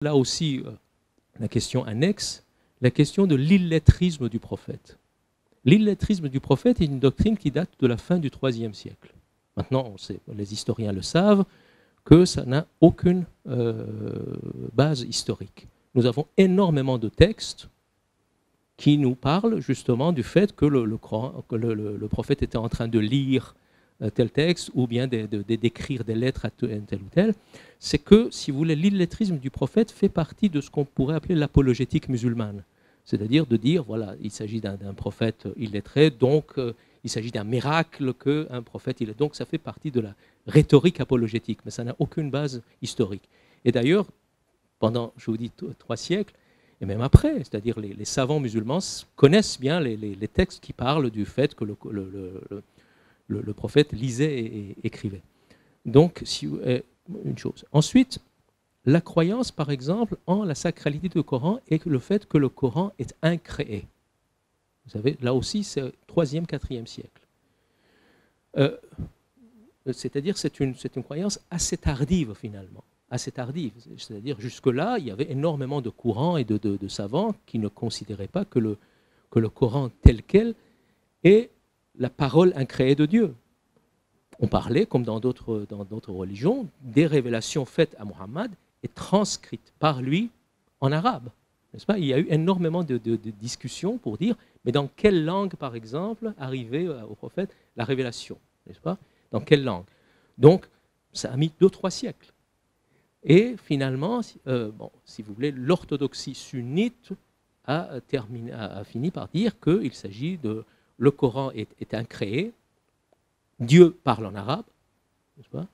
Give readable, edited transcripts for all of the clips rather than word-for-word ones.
Là aussi, la question annexe, la question de l'illettrisme du prophète. L'illettrisme du prophète est une doctrine qui date de la fin du IIIe siècle. Maintenant, les historiens le savent, que ça n'a aucune base historique. Nous avons énormément de textes qui nous parlent justement du fait que le prophète était en train de lire tel texte ou bien d'écrire des lettres à tel ou tel. C'est que, si vous voulez, l'illettrisme du prophète fait partie de ce qu'on pourrait appeler l'apologétique musulmane. C'est-à-dire de dire, voilà, il s'agit d'un prophète illettré, donc il s'agit d'un miracle qu'un prophète illettré. Donc ça fait partie de la rhétorique apologétique, mais ça n'a aucune base historique. Et d'ailleurs, pendant, je vous dis, 3 siècles, et même après, c'est-à-dire les savants musulmans connaissent bien les textes qui parlent du fait que le prophète lisait et écrivait. Donc, une chose. Ensuite, la croyance, par exemple, en la sacralité du Coran et le fait que le Coran est incréé. Vous savez, là aussi, c'est 3e, 4e siècle. C'est-à-dire c'est une croyance assez tardive, finalement. Assez tardive. C'est-à-dire, jusque-là, il y avait énormément de courants et de savants qui ne considéraient pas que le Coran tel quel est la parole incréée de Dieu. On parlait, comme dans d'autres religions, des révélations faites à Muhammad et transcrites par lui en arabe. N'est-ce pas? Il y a eu énormément de discussions pour dire, mais dans quelle langue, par exemple, arrivait au prophète la révélation? N'est-ce pas? Dans quelle langue? Donc, ça a mis 2-3 siècles. Et finalement, si vous voulez, l'orthodoxie sunnite a fini par dire qu'il s'agit de... Le Coran est incréé, Dieu parle en arabe, n'est-ce pas?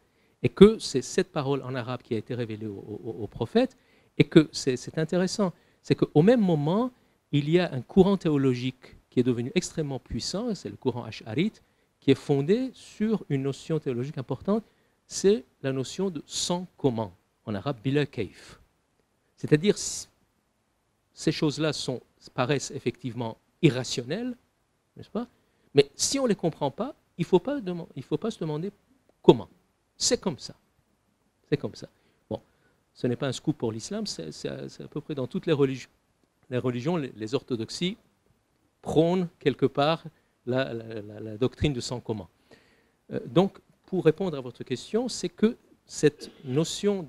Et que c'est cette parole en arabe qui a été révélée au prophète, et que c'est intéressant, c'est qu'au même moment, il y a un courant théologique qui est devenu extrêmement puissant, c'est le courant ash'arite, qui est fondé sur une notion théologique importante, c'est la notion de sans comment, en arabe bila kayf. C'est-à-dire, ces choses-là paraissent effectivement irrationnelles, n'est-ce pas? Mais si on ne les comprend pas, il ne faut pas se demander comment. C'est comme ça. C'est comme ça. Bon, ce n'est pas un scoop pour l'islam, c'est à peu près dans toutes les religions. Les religions, les orthodoxies prônent quelque part la doctrine de sans comment. Donc, pour répondre à votre question, c'est que cette notion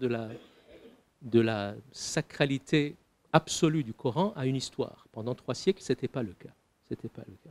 de la sacralité absolue du Coran a une histoire. Pendant 3 siècles, ce n'était pas le cas. C'était pas le cas.